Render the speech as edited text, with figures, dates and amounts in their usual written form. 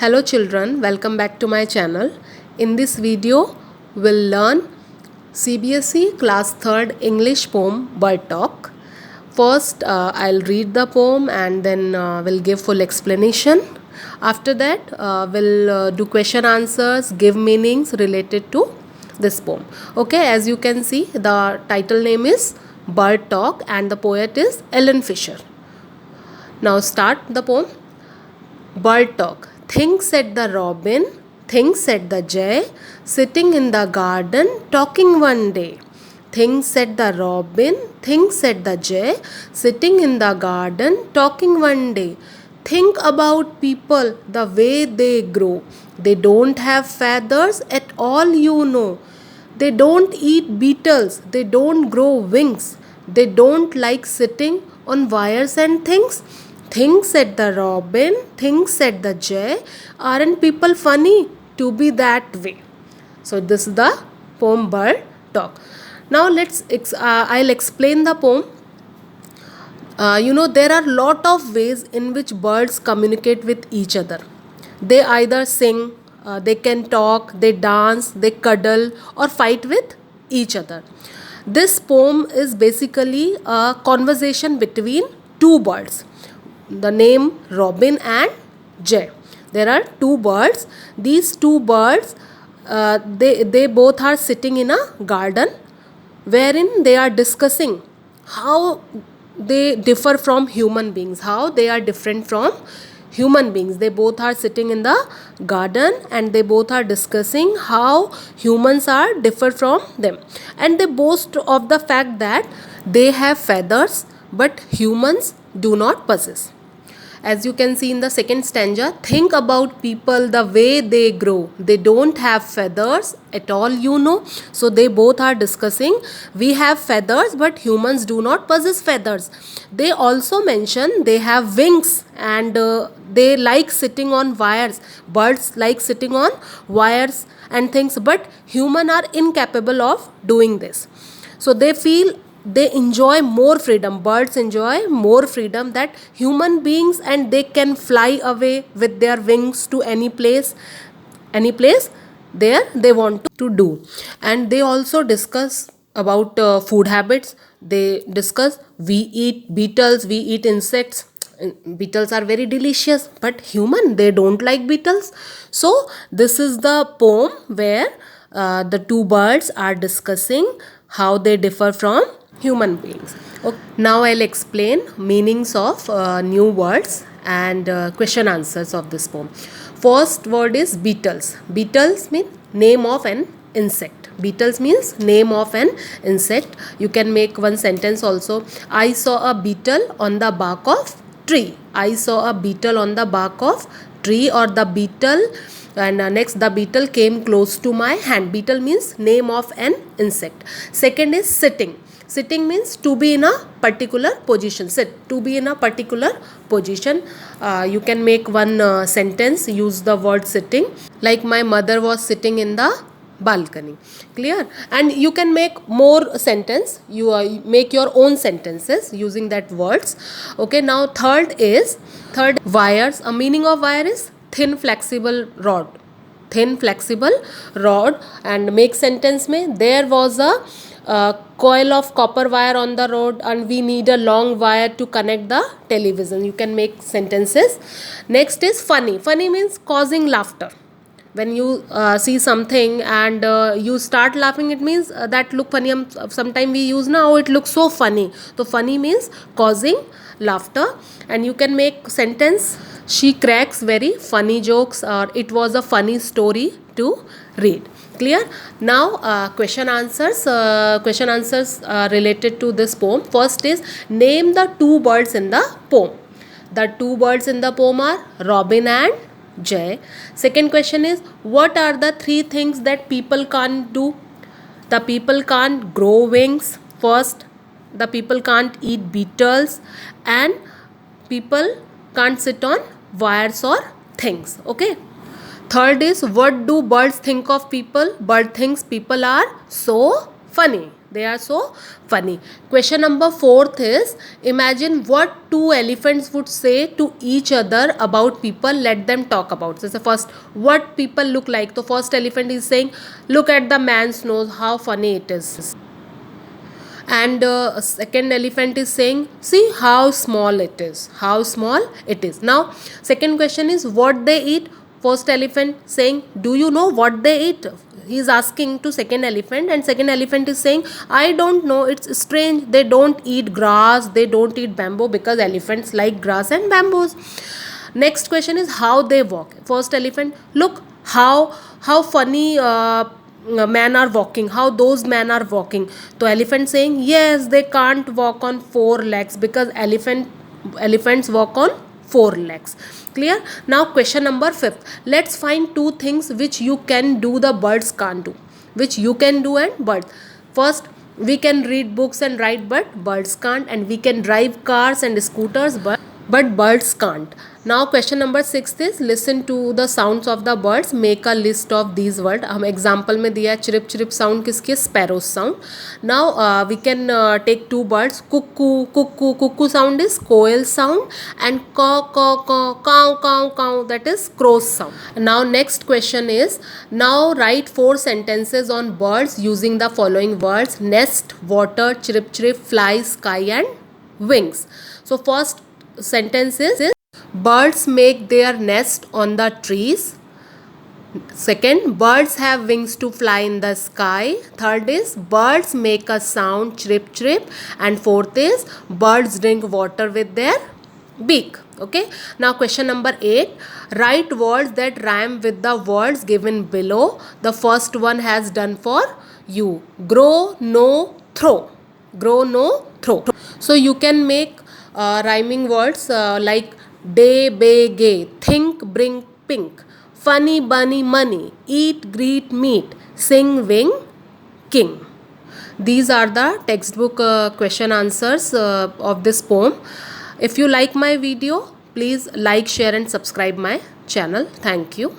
Hello children, welcome back to my channel. In this video, we'll learn CBSE class 3rd English poem Bird Talk. First, I'll read the poem and then we'll give full explanation. After that, we'll do question answers, give meanings related to this poem. Okay, as you can see, the title name is Bird Talk and the poet is Ellen Fisher. Now start the poem. Bird Talk. Things said the robin, things said the jay, sitting in the garden talking one day. Things said the robin, things said the jay, sitting in the garden talking one day. Think about people, the way they grow. They don't have feathers at all, you know. They don't eat beetles, they don't grow wings. They don't like sitting on wires and things. Things said the robin, things said the jay. Aren't people funny to be that way? So this is the poem Bird Talk. Now I'll explain the poem. There are lot of ways in which birds communicate with each other. They either sing, they can talk, they dance, they cuddle or fight with each other. This poem is basically a conversation between two birds. The name Robin and Jay. There are two birds. These two birds, they both are sitting in a garden wherein they are discussing how they differ from human beings, how they are different from human beings. They both are sitting in the garden and they both are discussing how humans are different from them. And they boast of the fact that they have feathers but humans do not possess. As you can see in the second stanza, think about people, the way they grow. They don't have feathers at all, you know. So they both are discussing, we have feathers but humans do not possess feathers. They also mention they have wings and they like sitting on wires. Birds like sitting on wires and things, but humans are incapable of doing this. So they enjoy more freedom. Birds enjoy more freedom that human beings, and they can fly away with their wings to any place there they want to do. And they also discuss about food habits. They discuss, we eat beetles, we eat insects. Beetles are very delicious, but human, they don't like beetles. So this is the poem where the two birds are discussing how they differ from human beings. Okay. Now I'll explain meanings of new words and question answers of this poem. First word is beetles. Beetles mean name of an insect. Beetles means name of an insect. You can make one sentence also. I saw a beetle on the bark of tree. I saw a beetle on the bark of tree, or the beetle. And next, the beetle came close to my hand. Beetle means name of an insect. Second is sitting. Sitting means to be in a particular position. Sit, to be in a particular position. You can make one sentence, use the word sitting. Like, my mother was sitting in the balcony. Clear? And you can make more sentence. You make your own sentences using that words. Okay, now third, wires. A meaning of wire is thin flexible rod. Thin flexible rod. And make sentence mein, there was a coil of copper wire on the road and we need a long wire to connect the television. You can make sentences. Next is funny. Funny means causing laughter. When you see something and you start laughing, it means that look funny. Sometimes we use now, it looks so funny. So funny means causing laughter. And you can make sentence, she cracks very funny jokes, or it was a funny story to read. Clear? Now question answers related to this poem. First is, name the two birds in the poem. The two birds in the poem are Robin and Jay. Second question is, what are the three things that people can't do? The people can't grow wings. First, the people can't eat beetles, and people can't sit on wires or things. Okay. Third is, what do birds think of people? Bird thinks people are so funny. They are so funny. Question number 4th is, imagine what two elephants would say to each other about people. Let them talk about. So the first, what people look like. The first elephant is saying, look at the man's nose, how funny it is. And second elephant is saying, see how small it is, how small it is. Now second question is, what they eat. First elephant saying, do you know what they eat? He is asking to second elephant, and second elephant is saying, I don't know, it's strange, they don't eat grass, they don't eat bamboo, because elephants like grass and bamboos. Next question is, how they walk. First elephant, look how funny men are walking, how those men are walking. So elephant saying, yes, they can't walk on four legs, because elephants walk on four legs. Clear? Now question number 5th, let's find two things which you can do the birds can't do, which you can do and birds. First, we can read books and write, but birds can't. And we can drive cars and scooters, but birds can't. Now question number 6 is, listen to the sounds of the birds, make a list of these words. हम example में दिया है chirp chirp sound किसकी, sparrows sound. Now we can take two birds, cuckoo cuckoo. Cuckoo sound is quail sound, and caw caw caw, cow cow cow, that is crow's sound. Now next question is, now write 4 sentences on birds using the following words: nest, water, chirp chirp, fly, sky, and wings. So first sentence is, birds make their nest on the trees. Second, birds have wings to fly in the sky. Third is, birds make a sound, chirp chirp. And fourth is, birds drink water with their beak. Okay. Now question number 8, write words that rhyme with the words given below. The first one has done for you. Grow, no, throw. Grow, no, throw. So you can make rhyming words like day, bay, gay, think, bring, pink, funny, bunny, money, eat, greet, meet, sing, wing, king. These are the textbook question answers of this poem. If you like my video, please like, share and subscribe my channel. Thank you.